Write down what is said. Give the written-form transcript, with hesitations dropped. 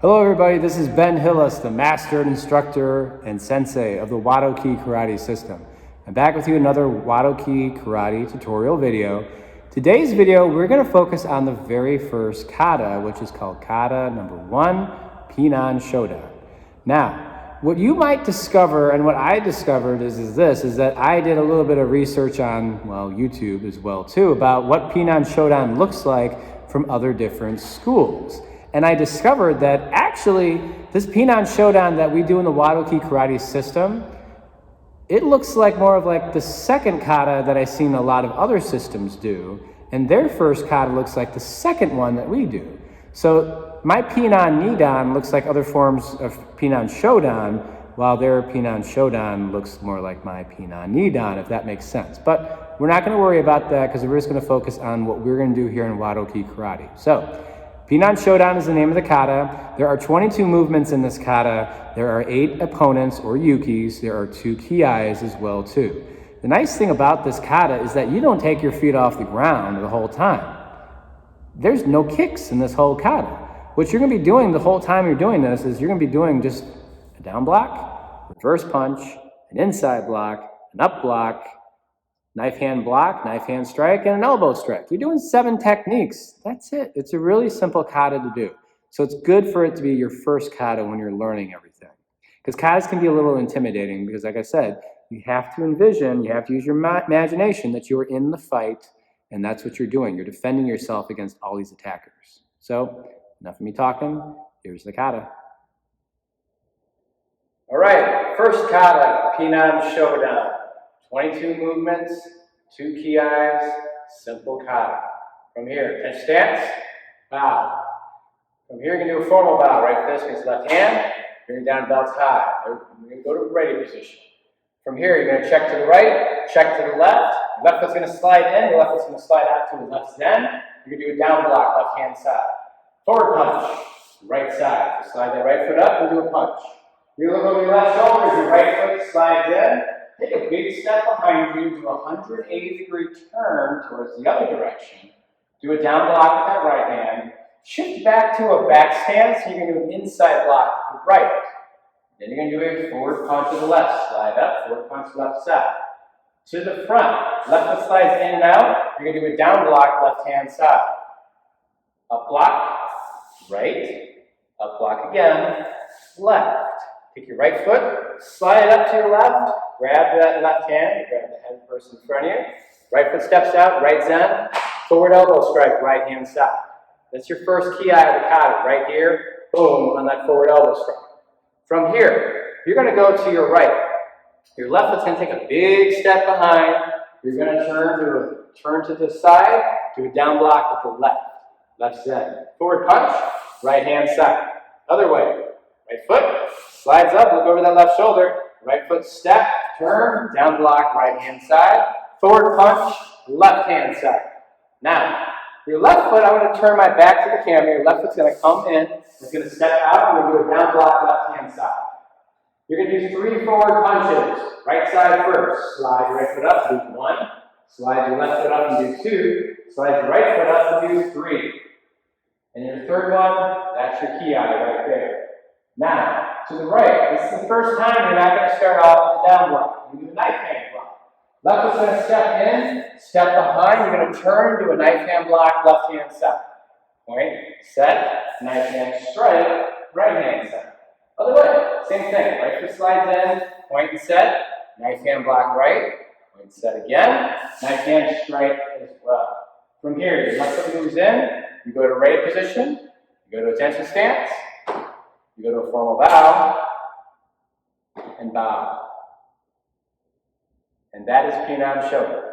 Hello everybody, this is Ben Hillis, the master instructor and sensei of the Wado Ki karate system. I'm back with you another Wado Ki karate tutorial video. Today's video, we're going to focus on the very first kata, which is called kata number 1, Pinan Shodan. Now, what you might discover, and what I discovered is that I did a little bit of research on, well, YouTube as well too, about what Pinan Shodan looks like from other different schools. And I discovered that actually this Pinan Shodan that we do in the Wado Ki karate system, it looks like more of like the second kata that I've seen a lot of other systems do. And their first kata looks like the second one that we do. So my Pinan Nidan looks like other forms of Pinan Shodan, while their Pinan Shodan looks more like my Pinan Nidan, if that makes sense. But we're not going to worry about that because we're just going to focus on what we're going to do here in Wado Ki karate. So Pinan Shodan is the name of the kata. There are 22 movements in this kata. There are 8 opponents or yukis. There are 2 kiais as well too. The nice thing about this kata is that you don't take your feet off the ground the whole time. There's no kicks in this whole kata. What you're going to be doing the whole time you're doing this is you're going to be doing just a down block, reverse punch, an inside block, an up block, knife hand block, knife hand strike, and an elbow strike. You're doing 7 techniques. That's it. It's a really simple kata to do. So it's good for it to be your first kata when you're learning everything. Because katas can be a little intimidating because, like I said, you have to envision, you have to use your imagination that you're in the fight, and that's what you're doing. You're defending yourself against all these attackers. So enough of me talking. Here's the kata. All right, first kata, Pinan Shodan. 22 movements, 2 kiais, simple kata. From here, tench stance, bow. From here, you're going to do a formal bow. Right fist against left hand, bring it down, belts high. You're going to go to ready position. From here, you're going to check to the right, check to the left. The left foot's going to slide in, the left foot's going to slide out to the left zen. You're going to do a down block, left hand side. Forward punch, right side. So slide that right foot up and do a punch. You look over your left shoulder as your right foot slides in. Take a big step behind you, do a 180-degree turn towards the other direction. Do a down block with that right hand. Shift back to a back stance, and you're going to do an inside block to the right. Then you're going to do a forward punch to the left. Slide up, forward punch left side. To the front. Left foot slides in and out. You're going to do a down block left hand side. Up block, right. Up block again, left. Take your right foot, slide it up to your left, grab that left hand, grab the head person in front of you. Right foot steps out, right zen, forward elbow strike, right hand side. That's your first ki of the kata, right here, boom, on that forward elbow strike. From here, you're going to go to your right. Your left foot's going to take a big step behind. You're going to turn to the side, do a down block with the left. Left zen. Forward punch, right hand side. Other way. Right foot, slides up, look over that left shoulder. Right foot step, turn, down block, right hand side. Forward punch, left hand side. Now, your left foot, I'm going to turn my back to the camera. Your left foot's going to come in. It's going to step out, and we're going to do a down block, left hand side. You're going to do 3 forward punches. Right side first. Slide your right foot up, do 1. Slide your left foot up and do 2. Slide your right foot up and do 3. And your third one, that's your ki right there. Now, to the right, this is the first time you're not going to start off with a down block. You do a knife hand block. Left foot's going to step in, step behind. You're going to turn, do a knife hand block, left hand side. Point, set, knife hand strike, right hand side. Other way, same thing. Right foot slides in, point and set, knife hand block right, point set again, knife hand strike as well. From here, your left foot moves in, you go to ready position, you go to attention stance, you go to a formal bow, and bow. And that is Pinan Shodan.